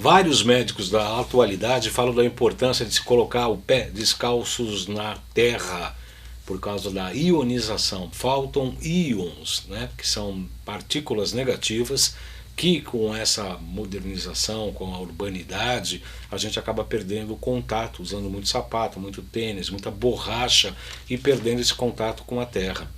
Vários médicos da atualidade falam da importância de se colocar o pé descalços na terra por causa da ionização. Faltam íons, né, que são partículas negativas que com essa modernização, com a urbanidade, a gente acaba perdendo o contato, usando muito sapato, muito tênis, muita borracha e perdendo esse contato com a terra.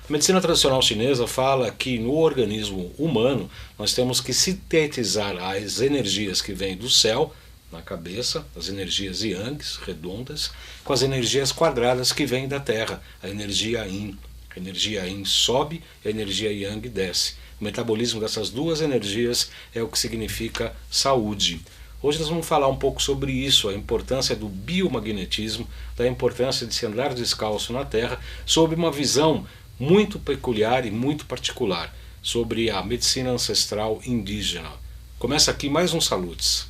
A medicina tradicional chinesa fala que no organismo humano nós temos que sintetizar as energias que vêm do céu, na cabeça, as energias yangs, redondas, com as energias quadradas que vêm da terra, a energia yin. A energia yin sobe e a energia yang desce. O metabolismo dessas duas energias é o que significa saúde. Hoje nós vamos falar um pouco sobre isso, a importância do biomagnetismo, da importância de se andar descalço na terra, sob uma visão muito peculiar e muito particular sobre a medicina ancestral indígena. Começa aqui mais um Salutes.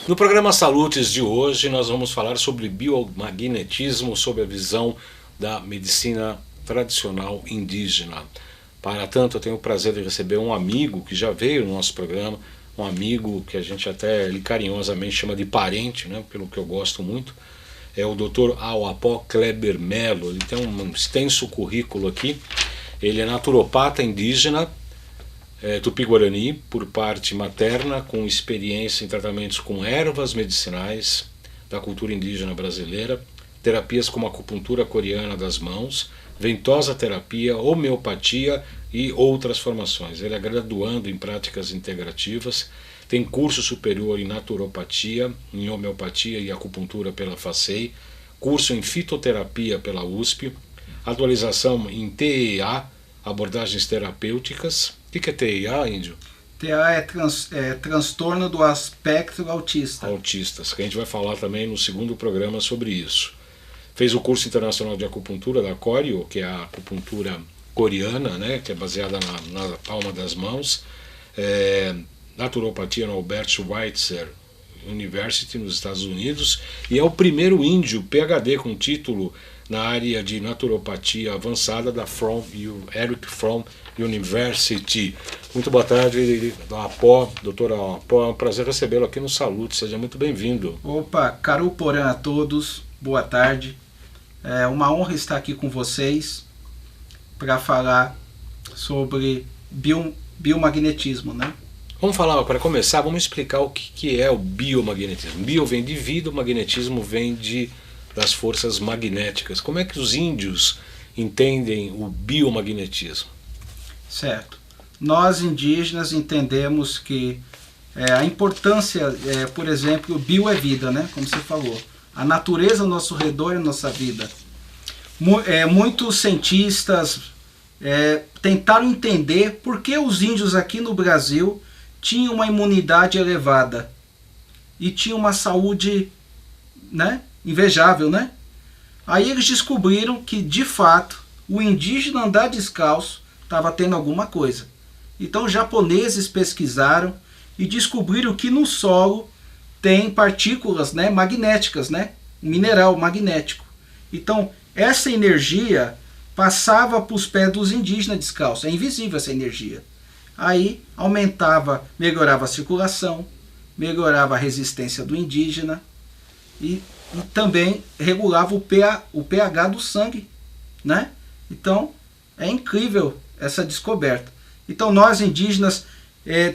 No programa Salutes de hoje nós vamos falar sobre biomagnetismo sob a visão da medicina tradicional indígena. Para tanto eu tenho o prazer de receber um amigo que já veio no nosso programa, um amigo que a gente até carinhosamente chama de parente, né, pelo que eu gosto muito, é o Dr. Awapó Kleber Melo. Ele tem um extenso currículo aqui, ele é naturopata indígena, Tupi-Guarani, por parte materna, com experiência em tratamentos com ervas medicinais da cultura indígena brasileira, terapias como acupuntura coreana das mãos, ventosa terapia, homeopatia e outras formações. Ele é graduando em práticas integrativas, tem curso superior em naturopatia, em homeopatia e acupuntura pela FACEI, curso em fitoterapia pela USP, atualização em TEA, abordagens terapêuticas. O que é TEA, Índio? TEA é transtorno do espectro autista. Autistas, que a gente vai falar também no segundo programa sobre isso. Fez o curso internacional de acupuntura da Koryo, que é a acupuntura coreana, né, que é baseada na palma das mãos. Naturopatia na Albert Schweitzer University, nos Estados Unidos. E é o primeiro índio PhD com título na área de naturopatia avançada da Eric Fromm University. Muito boa tarde, doutor Awapó, é um prazer recebê-lo aqui no Salute, seja muito bem-vindo. Opa, Caru Porã a todos, boa tarde. É uma honra estar aqui com vocês para falar sobre biomagnetismo, né? Vamos falar, para começar, vamos explicar o que é o biomagnetismo. Bio vem de vida, o magnetismo vem das forças magnéticas. Como é que os índios entendem o biomagnetismo? Certo. Nós indígenas entendemos que a importância, por exemplo, o bio é vida, né? Como você falou. A natureza ao nosso redor é nossa vida. Muitos cientistas tentaram entender por que os índios aqui no Brasil tinham uma imunidade elevada e tinham uma saúde, né, invejável, né? Aí eles descobriram que, de fato, o indígena andar descalço estava tendo alguma coisa. Então os japoneses pesquisaram e descobriram que no solo tem partículas, né, magnéticas, né, um mineral magnético. Então essa energia passava para os pés dos indígenas descalços. É invisível essa energia. Aí melhorava a circulação, melhorava a resistência do indígena e também regulava o pH do sangue, né? Então é incrível essa descoberta. Então nós indígenas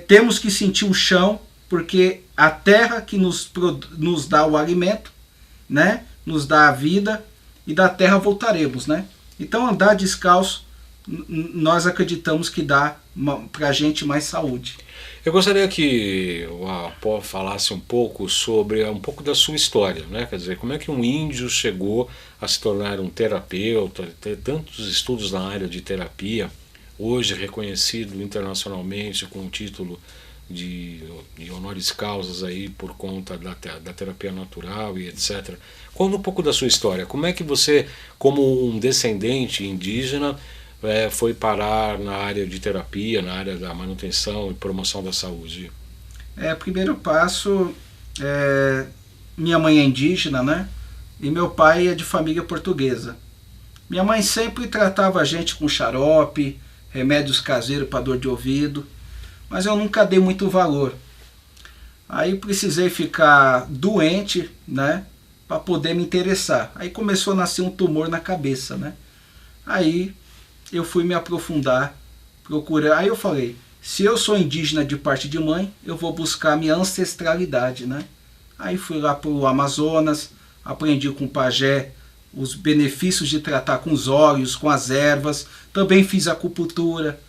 temos que sentir o chão, porque a terra que nos dá o alimento, né? Nos dá a vida, e da terra voltaremos, né? Então andar descalço, nós acreditamos que dá para a gente mais saúde. Eu gostaria que o Awapó falasse um pouco sobre um pouco da sua história, né? Quer dizer, como é que um índio chegou a se tornar um terapeuta, ter tantos estudos na área de terapia, hoje reconhecido internacionalmente com o título de honoris causas aí por conta da terapia natural e etc. Conta um pouco da sua história. Como é que você, como um descendente indígena, foi parar na área de terapia, na área da manutenção e promoção da saúde? Primeiro passo, minha mãe é indígena, né? E meu pai é de família portuguesa. Minha mãe sempre tratava a gente com xarope, remédios caseiros para dor de ouvido, mas eu nunca dei muito valor. Aí precisei ficar doente, né, para poder me interessar. Aí começou a nascer um tumor na cabeça, né? Aí eu fui me aprofundar, procurar. Aí eu falei, se eu sou indígena de parte de mãe, eu vou buscar a minha ancestralidade, né? Aí fui lá para o Amazonas, aprendi com o pajé os benefícios de tratar com os óleos, com as ervas. Também fiz acupuntura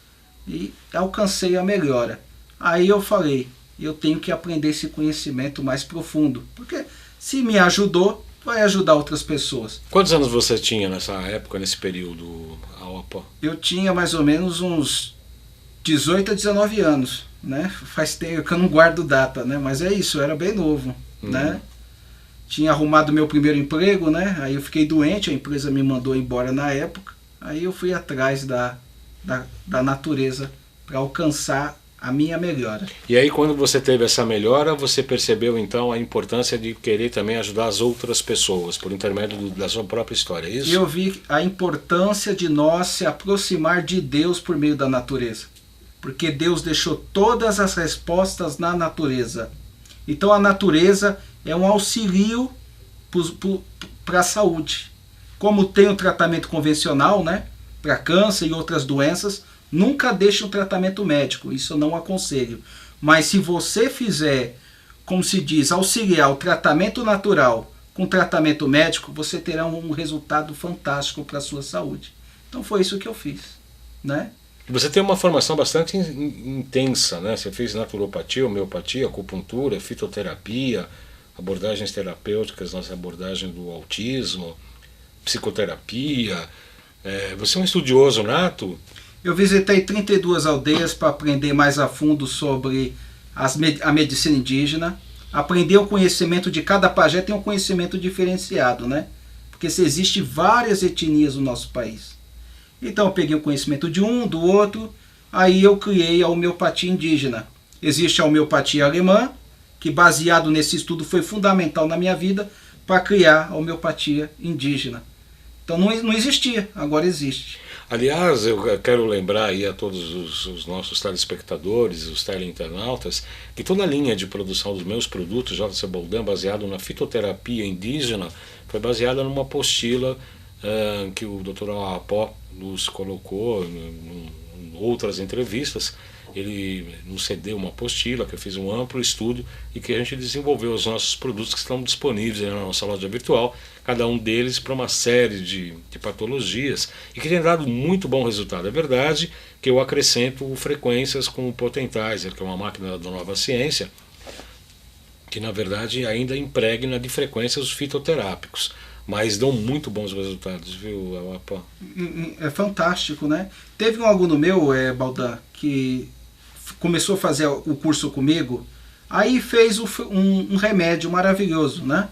e alcancei a melhora. Aí eu falei, eu tenho que aprender esse conhecimento mais profundo, porque se me ajudou, vai ajudar outras pessoas. Quantos anos você tinha nessa época, nesse período, Alapa? Eu tinha mais ou menos uns 18 a 19 anos, né? Faz tempo que eu não guardo data, né? Mas é isso, eu era bem novo, né? Tinha arrumado meu primeiro emprego, né? Aí eu fiquei doente, a empresa me mandou embora na época. Aí eu fui atrás da natureza para alcançar a minha melhora. E aí quando você teve essa melhora, você percebeu então a importância de querer também ajudar as outras pessoas, por intermédio da sua própria história, é isso? Eu vi a importância de nós se aproximar de Deus por meio da natureza. Porque Deus deixou todas as respostas na natureza. Então a natureza é um auxílio para a saúde. Como tem o tratamento convencional, né, para câncer e outras doenças, nunca deixe o tratamento médico, isso eu não aconselho. Mas se você fizer, como se diz, auxiliar o tratamento natural com tratamento médico, você terá um resultado fantástico para a sua saúde. Então foi isso que eu fiz, né? Você tem uma formação bastante intensa, né? Você fez naturopatia, homeopatia, acupuntura, fitoterapia, abordagens terapêuticas, nossa abordagem do autismo, psicoterapia. Você é um estudioso nato? Eu visitei 32 aldeias para aprender mais a fundo sobre a medicina indígena. Aprender o conhecimento de cada pajé tem um conhecimento diferenciado, né? Porque existem várias etnias no nosso país. Então eu peguei o conhecimento de um, do outro, aí eu criei a homeopatia indígena. Existe a homeopatia alemã, que baseado nesse estudo foi fundamental na minha vida para criar a homeopatia indígena. Então não existia, agora existe. Aliás, eu quero lembrar aí a todos os nossos telespectadores, os teleinternautas, que toda a linha de produção dos meus produtos, JC Baldan, baseado na fitoterapia indígena, foi baseada numa apostila que o Dr. Alapó nos colocou em outras entrevistas. Ele nos cedeu uma apostila, que eu fiz um amplo estudo e que a gente desenvolveu os nossos produtos que estão disponíveis aí na nossa loja virtual, cada um deles para uma série de patologias e que tem dado muito bom resultado. É verdade que eu acrescento frequências com o Potentizer, que é uma máquina da nova ciência, que na verdade ainda impregna de frequências os fitoterápicos, mas dão muito bons resultados, viu, Alapó? É fantástico, né? Teve um aluno meu, Baldan, que começou a fazer o curso comigo, aí fez um remédio maravilhoso, né?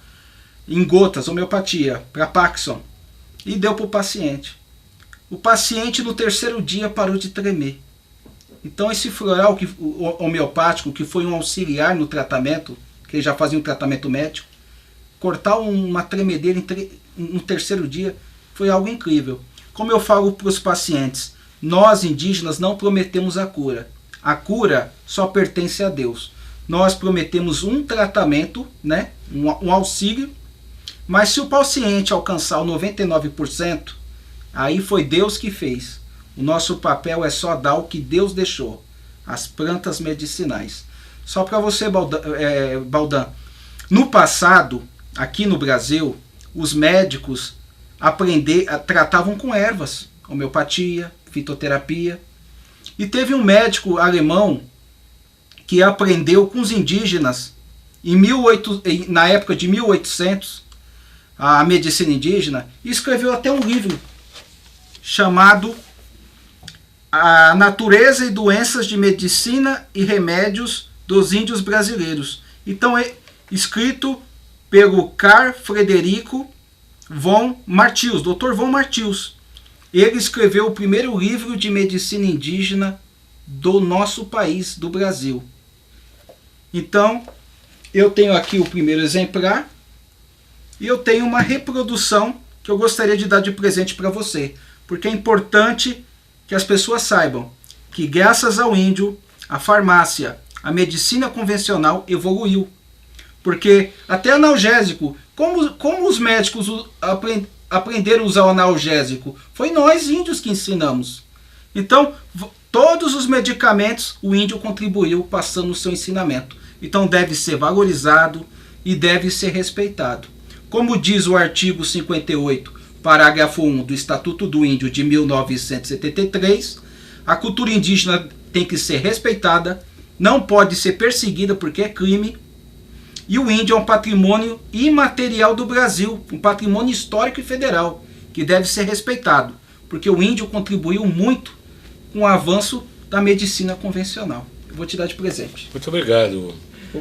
Em gotas, homeopatia, para Parkinson, e deu para o paciente. O paciente no terceiro dia parou de tremer. Então esse floral homeopático, que foi um auxiliar no tratamento, que ele já fazia um tratamento médico, cortar uma tremedeira no terceiro dia foi algo incrível. Como eu falo para os pacientes, nós indígenas não prometemos a cura. A cura só pertence a Deus. Nós prometemos um tratamento, né, um auxílio, mas se o paciente alcançar o 99%, aí foi Deus que fez. O nosso papel é só dar o que Deus deixou, as plantas medicinais. Só para você, Baldan, no passado, aqui no Brasil, os médicos tratavam com ervas, homeopatia, fitoterapia. E teve um médico alemão que aprendeu com os indígenas, na época de 1800, a medicina indígena, e escreveu até um livro chamado A Natureza e Doenças de Medicina e Remédios dos índios brasileiros. Então é escrito pelo Carl Frederico von Martius, Dr. von Martius. Ele escreveu o primeiro livro de medicina indígena do nosso país, do Brasil. Então, eu tenho aqui o primeiro exemplar e eu tenho uma reprodução que eu gostaria de dar de presente para você, porque é importante que as pessoas saibam que graças ao índio, a farmácia, a medicina convencional evoluiu. Porque até analgésico, como os médicos aprenderam a usar o analgésico? Foi nós índios que ensinamos. Então, todos os medicamentos o índio contribuiu passando o seu ensinamento. Então deve ser valorizado e deve ser respeitado. Como diz o artigo 58, parágrafo 1 do Estatuto do Índio de 1973, a cultura indígena tem que ser respeitada, não pode ser perseguida porque é crime, e o índio é um patrimônio imaterial do Brasil, um patrimônio histórico e federal, que deve ser respeitado, porque o índio contribuiu muito com o avanço da medicina convencional. Eu vou te dar de presente. Muito obrigado.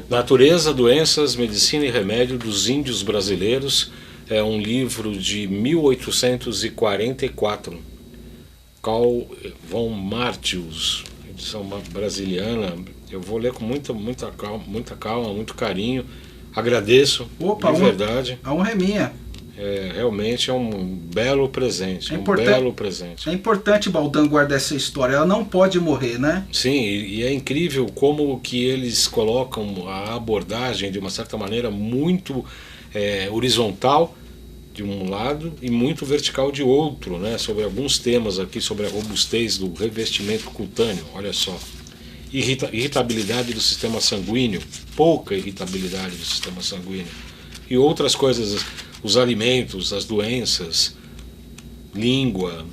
Natureza, Doenças, Medicina e Remédio dos Índios Brasileiros é um livro de 1844. Carl von Martius, edição brasiliana. Eu vou ler com muita calma, muito carinho. Agradeço, de verdade. A honra é minha. Realmente é um belo presente. Belo presente. É importante, Baldan, guardar essa história. Ela não pode morrer, né? Sim, e é incrível como que eles colocam a abordagem de uma certa maneira muito horizontal de um lado e muito vertical de outro, né? Sobre alguns temas aqui, sobre a robustez do revestimento cutâneo, olha só. Irritabilidade do sistema sanguíneo, pouca irritabilidade do sistema sanguíneo. E outras coisas, os alimentos, as doenças, língua,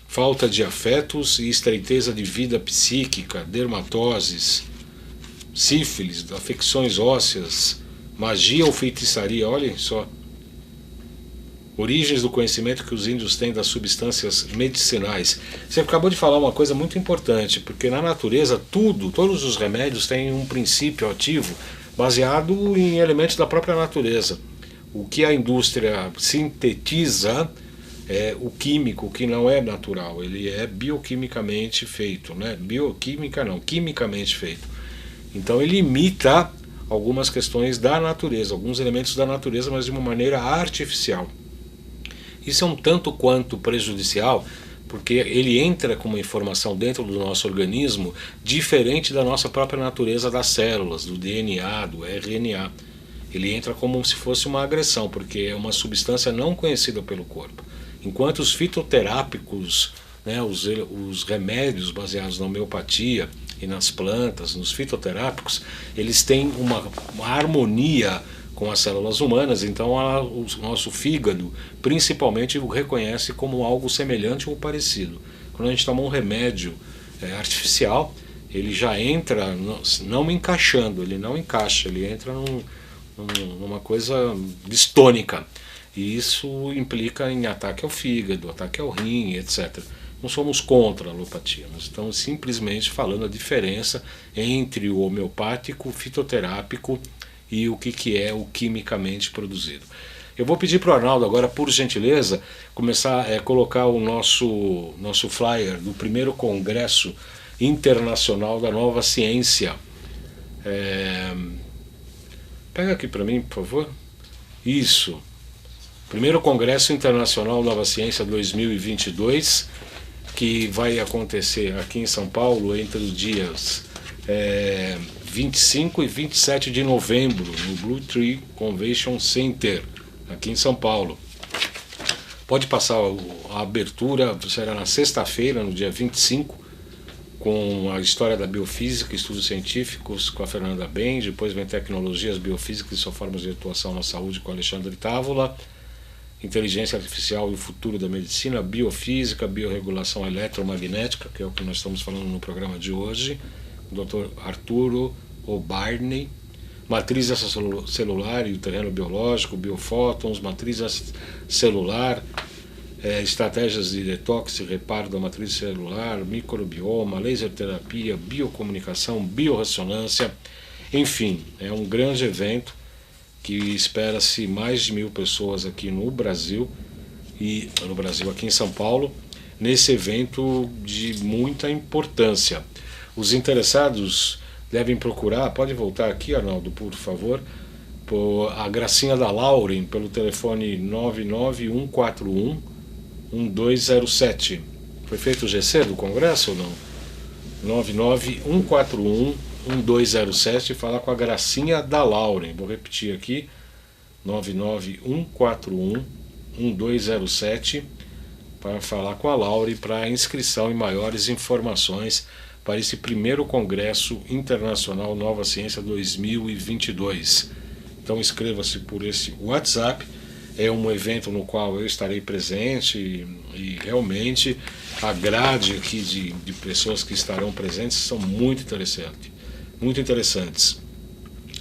falta de afetos e estreiteza de vida psíquica, dermatoses, sífilis, afecções ósseas, magia ou feitiçaria, olhem só. Origens do conhecimento que os índios têm das substâncias medicinais. Você acabou de falar uma coisa muito importante, porque na natureza todos os remédios têm um princípio ativo baseado em elementos da própria natureza. O que a indústria sintetiza é o químico, que não é natural, ele é bioquimicamente feito, né? Bioquímica não, quimicamente feito. Então ele imita algumas questões da natureza, alguns elementos da natureza, mas de uma maneira artificial. Isso é um tanto quanto prejudicial, porque ele entra com uma informação dentro do nosso organismo diferente da nossa própria natureza das células, do DNA, do RNA. Ele entra como se fosse uma agressão, porque é uma substância não conhecida pelo corpo. Enquanto os fitoterápicos, né, os remédios baseados na homeopatia e nas plantas, nos fitoterápicos, eles têm uma harmonia com as células humanas, então o nosso fígado principalmente o reconhece como algo semelhante ou parecido. Quando a gente toma um remédio artificial, ele já entra não encaixando, ele não encaixa, ele entra numa coisa distônica, e isso implica em ataque ao fígado, ataque ao rim, etc. Não somos contra a alopatia, nós estamos simplesmente falando a diferença entre o homeopático, o fitoterápico e o que é o quimicamente produzido. Eu vou pedir para o Arnaldo agora, por gentileza, começar a colocar o nosso flyer do primeiro Congresso Internacional da Nova Ciência. Pega aqui para mim, por favor. Isso. Primeiro Congresso Internacional Nova Ciência 2022, que vai acontecer aqui em São Paulo entre os dias 25 e 27 de novembro, no Blue Tree Convention Center, aqui em São Paulo. Pode passar a abertura, será na sexta-feira, no dia 25, com a história da biofísica, estudos científicos, com a Fernanda Ben, depois vem tecnologias biofísicas e suas formas de atuação na saúde, com Alexandre Távola, inteligência artificial e o futuro da medicina, biofísica, biorregulação eletromagnética, que é o que nós estamos falando no programa de hoje, o Dr. Arturo O'Barney, matriz celular e o terreno biológico, biofótons, matriz celular, estratégias de detox e reparo da matriz celular, microbioma, laser terapia, biocomunicação, biorressonância, enfim, é um grande evento que espera-se mais de 1.000 pessoas aqui no Brasil, aqui em São Paulo, nesse evento de muita importância. Os interessados devem procurar, pode voltar aqui, Arnaldo, por favor, por a Gracinha da Lauren, pelo telefone 99141-1207. Foi feito o GC do Congresso ou não? 99141-1207, falar com a Gracinha da Lauren. Vou repetir aqui, 99141-1207, para falar com a Lauren para inscrição e maiores informações para esse primeiro Congresso Internacional Nova Ciência 2022. Então inscreva-se por esse WhatsApp. É um evento no qual eu estarei presente e realmente a grade aqui de pessoas que estarão presentes são muito interessantes.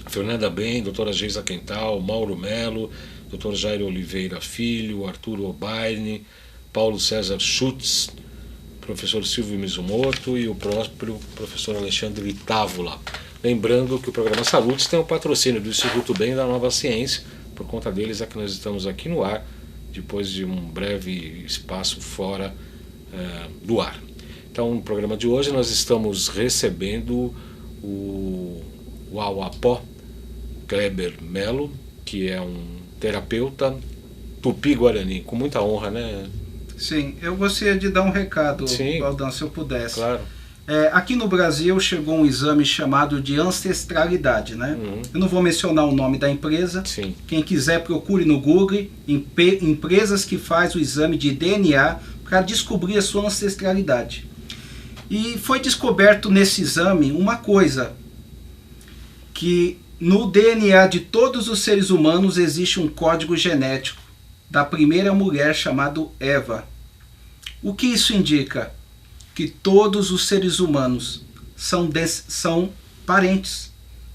Fernanda Ben, doutora Geisa Quental, Mauro Melo, doutor Jair Oliveira Filho, Arthur Obaine, Paulo César Schutz, professor Silvio Mizumoto e o próprio professor Alexandre Távola. Lembrando que o programa Saludes tem o patrocínio do Instituto Bem da Nova Ciência. Por conta deles é que nós estamos aqui no ar, depois de um breve espaço fora do ar. Então, no programa de hoje nós estamos recebendo o Auapó Kleber Melo, que é um terapeuta tupi-guarani, com muita honra, né? Sim, eu gostaria de dar um recado, Aldão, se eu pudesse. Claro. Aqui no Brasil chegou um exame chamado de ancestralidade, né? Eu não vou mencionar o nome da empresa. Sim. Quem quiser procure no Google empresas que faz o exame de DNA para descobrir a sua ancestralidade. E foi descoberto nesse exame uma coisa, que no DNA de todos os seres humanos existe um código genético da primeira mulher chamada Eva. O que isso indica? Que todos os seres humanos são parentes.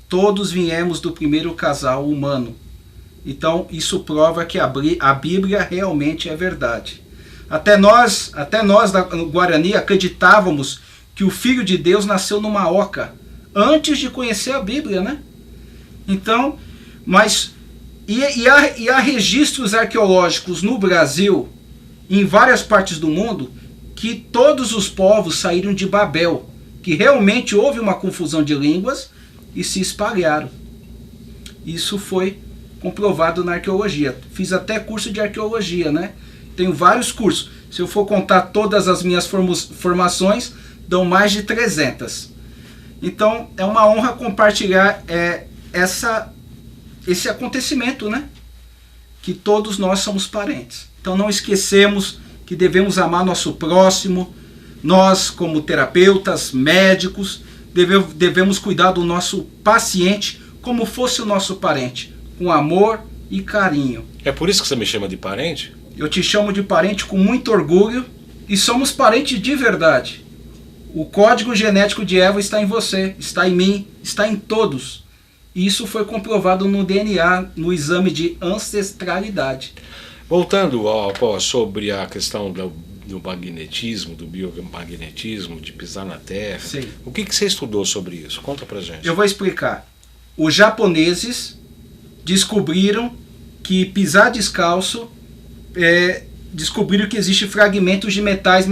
Todos viemos do primeiro casal humano. Então isso prova que a Bíblia realmente é verdade. Até nós no Guarani acreditávamos que o Filho de Deus nasceu numa oca antes de conhecer a Bíblia, né? Então, mas há registros arqueológicos no Brasil, em várias partes do mundo, que todos os povos saíram de Babel, que realmente houve uma confusão de línguas e se espalharam. Isso foi comprovado na arqueologia. Fiz até curso de arqueologia, né? Tenho vários cursos. Se eu for contar todas as minhas formações, dão mais de 300. Então, é uma honra compartilhar esse acontecimento, né? Que todos nós somos parentes. Então, não esquecemos que devemos amar nosso próximo. Nós, como terapeutas, médicos, devemos cuidar do nosso paciente como fosse o nosso parente, com amor e carinho. É por isso que você me chama de parente? Eu te chamo de parente com muito orgulho e somos parentes de verdade. O código genético de Eva está em você, está em mim, está em todos. Isso foi comprovado no DNA, no exame de ancestralidade. Voltando sobre a questão do magnetismo, do biomagnetismo, de pisar na Terra. Sim. O que você estudou sobre isso? Conta pra gente. Eu vou explicar. Os japoneses descobriram que pisar descalço, descobriram que existem fragmentos de metais,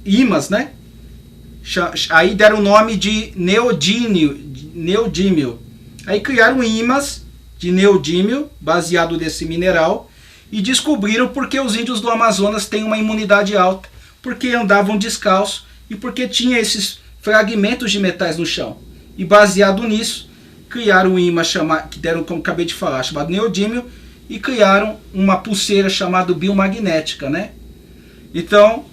ímãs, né? Aí deram o nome de neodímio. Aí criaram ímãs de neodímio, baseado nesse mineral, e descobriram porque os índios do Amazonas têm uma imunidade alta, porque andavam descalço e porque tinha esses fragmentos de metais no chão. E baseado nisso, criaram um ímã que deram, como acabei de falar, chamado neodímio, e criaram uma pulseira chamada biomagnética, né? Então,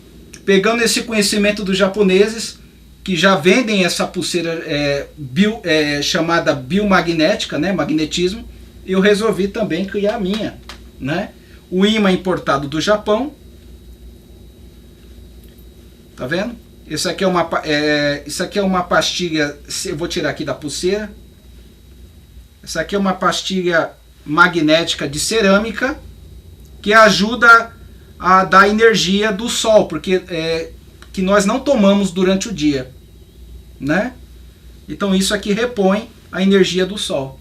pegando esse conhecimento dos japoneses, que já vendem essa pulseira chamada biomagnética, né? Magnetismo, eu resolvi também criar a minha, né? O ímã importado do Japão. Tá vendo? Isso aqui é uma pastilha. Eu vou tirar aqui da pulseira. Essa aqui é uma pastilha magnética de cerâmica que ajuda da energia do sol, porque que nós não tomamos durante o dia, né? Então isso aqui repõe a energia do sol.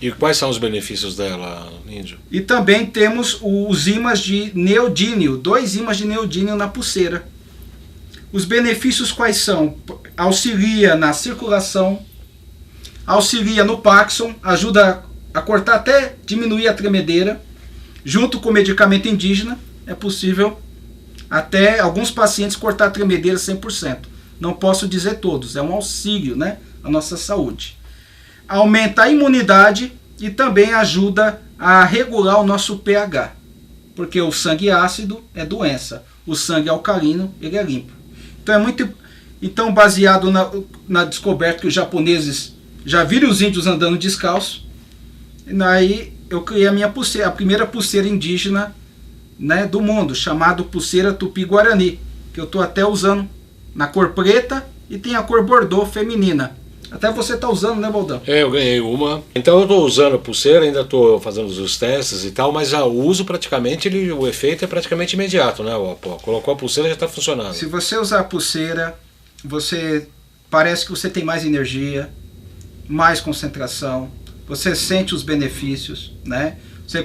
E quais são os benefícios dela, Índio? E também temos os ímãs de neodímio, 2 ímãs de neodímio na pulseira. Os benefícios quais são? Auxilia na circulação, auxilia no Parkinson, ajuda a cortar, até diminuir a tremedeira. Junto com o medicamento indígena, é possível até alguns pacientes cortar a tremedeira 100%. Não posso dizer todos, é um auxílio, né, à nossa saúde. Aumenta a imunidade e também ajuda a regular o nosso pH. Porque o sangue ácido é doença, o sangue alcalino ele é limpo. Então baseado na descoberta que os japoneses já viram os índios andando descalços, aí eu criei a minha pulseira, a primeira pulseira indígena, né, do mundo, chamado pulseira Tupi-Guarani, que eu estou até usando na cor preta e tem a cor Bordeaux feminina. Até você está usando, né, Baldão? Eu ganhei uma. Então eu estou usando a pulseira, ainda estou fazendo os testes e tal, mas já uso praticamente, o efeito é praticamente imediato, né? Colocou a pulseira, já está funcionando. Se você usar a pulseira, parece que você tem mais energia, mais concentração, você sente os benefícios, né?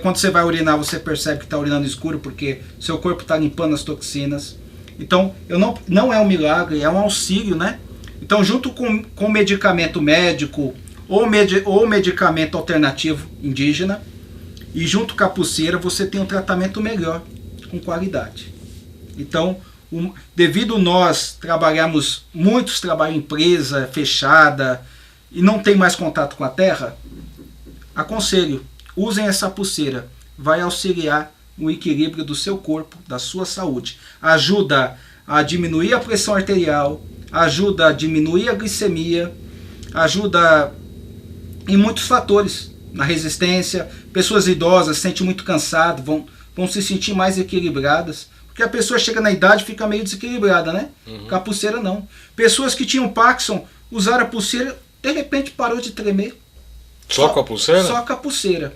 Quando você vai urinar, você percebe que está urinando escuro porque seu corpo está limpando as toxinas. Então, não é um milagre, é um auxílio, né? Então, junto com medicamento médico ou medicamento alternativo indígena, e junto com a pulseira, você tem um tratamento melhor, com qualidade. Então, devido nós muitos trabalham em empresa fechada e não tem mais contato com a terra, aconselho, usem essa pulseira, vai auxiliar o equilíbrio do seu corpo, da sua saúde. Ajuda a diminuir a pressão arterial, ajuda a diminuir a glicemia, ajuda em muitos fatores, na resistência. Pessoas idosas se sentem muito cansadas, vão se sentir mais equilibradas, porque a pessoa chega na idade e fica meio desequilibrada, né? Com a pulseira não. Pessoas que tinham Parkinson usaram a pulseira, de repente parou de tremer. Só com a pulseira? Só com a pulseira.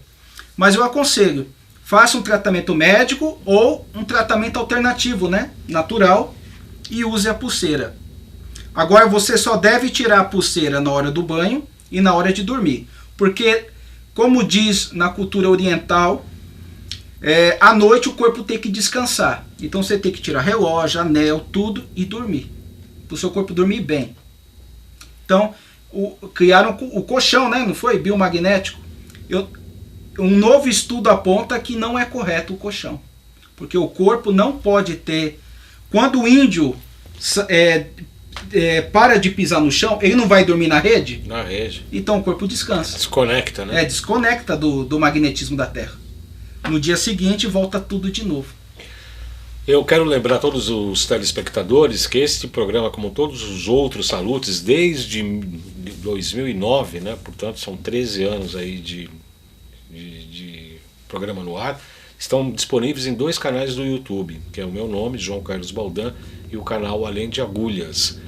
Mas eu aconselho, faça um tratamento médico ou um tratamento alternativo, né? Natural, e use a pulseira. Agora você só deve tirar a pulseira na hora do banho e na hora de dormir. Porque, como diz na cultura oriental, à noite o corpo tem que descansar. Então você tem que tirar relógio, anel, tudo e dormir. Para o seu corpo dormir bem. Então, criaram o colchão, né? Não foi? Biomagnético. Um novo estudo aponta que não é correto o colchão. Porque o corpo não pode ter... Quando o índio para de pisar no chão, ele não vai dormir na rede? Na rede. Então o corpo descansa. Desconecta, né? Desconecta do magnetismo da Terra. No dia seguinte volta tudo de novo. Eu quero lembrar a todos os telespectadores que este programa, como todos os outros salutes, desde 2009, né? Portanto são 13 anos aí de programa no ar, estão disponíveis em 2 canais do YouTube, que é o meu nome, João Carlos Baldan, e o canal Além de Agulhas.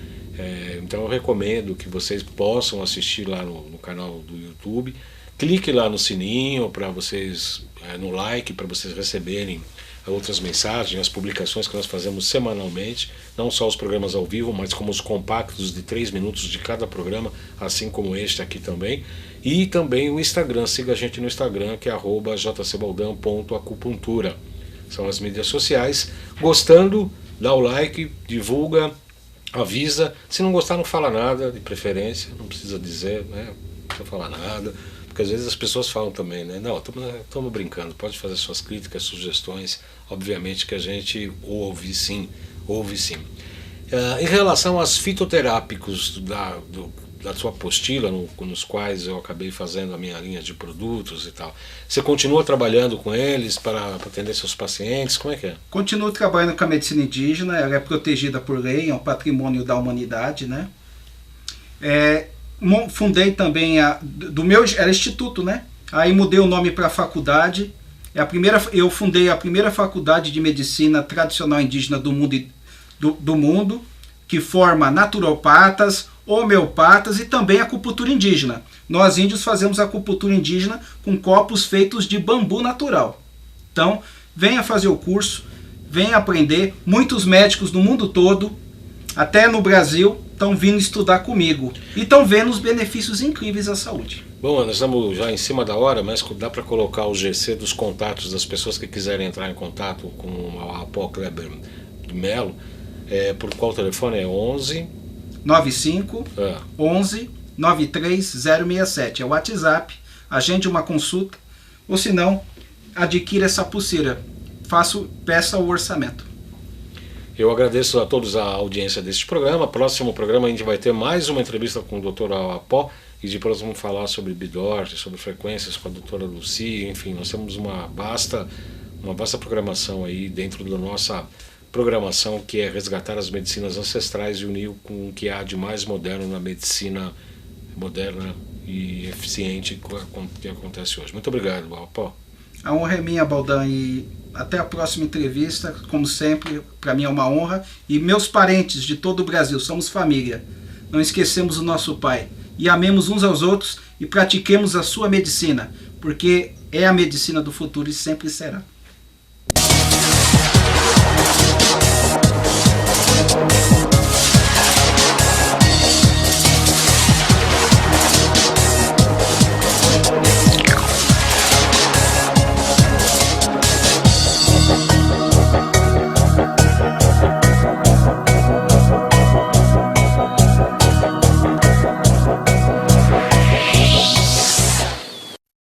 Então eu recomendo que vocês possam assistir lá no canal do YouTube. Clique lá no sininho para vocês, no like, para vocês receberem outras mensagens, as publicações que nós fazemos semanalmente, não só os programas ao vivo, mas como os compactos de 3 minutos de cada programa, assim como este aqui também. E também o Instagram, siga a gente no Instagram, que é @jcbaldan.acupuntura. São as mídias sociais. Gostando, dá o like, divulga, avisa. Se não gostar, não fala nada, de preferência, não precisa dizer, né? Não precisa falar nada. Porque às vezes as pessoas falam também, né? Não, estamos brincando, pode fazer suas críticas, sugestões, obviamente que a gente ouve sim. Em relação aos fitoterápicos da sua apostila, nos quais eu acabei fazendo a minha linha de produtos e tal, você continua trabalhando com eles para atender seus pacientes? Como é que é? Continuo trabalhando com a medicina indígena, ela é protegida por lei, é um patrimônio da humanidade, né? Fundei também era instituto, né? Aí mudei o nome para faculdade. Eu fundei a primeira faculdade de medicina tradicional indígena do mundo, que forma naturopatas, homeopatas e também acupuntura indígena. Nós índios fazemos acupuntura indígena com copos feitos de bambu natural. Então, venha fazer o curso. vem aprender. Muitos médicos no mundo todo, até no Brasil, estão vindo estudar comigo e estão vendo os benefícios incríveis à saúde. Bom, nós estamos já em cima da hora, mas dá para colocar o GC dos contatos das pessoas que quiserem entrar em contato com a Apó Kleber de Mello. Por qual telefone? É 11 95 11 93067. É o WhatsApp. Agende uma consulta. Ou se não, adquira essa pulseira. Peça o orçamento. Eu agradeço a todos a audiência deste programa. Próximo programa a gente vai ter mais uma entrevista com o Dr. Apó. E depois vamos falar sobre Bidort, sobre frequências com a doutora Lucy. Enfim, nós temos uma vasta programação aí dentro da nossa programação, que é resgatar as medicinas ancestrais e unir com o que há de mais moderno na medicina moderna e eficiente que acontece hoje. Muito obrigado, Apó. A honra é minha, Baldan, e até a próxima entrevista. Como sempre, para mim é uma honra. E meus parentes de todo o Brasil, somos família. Não esquecemos o nosso pai. E amemos uns aos outros e pratiquemos a sua medicina, porque é a medicina do futuro e sempre será.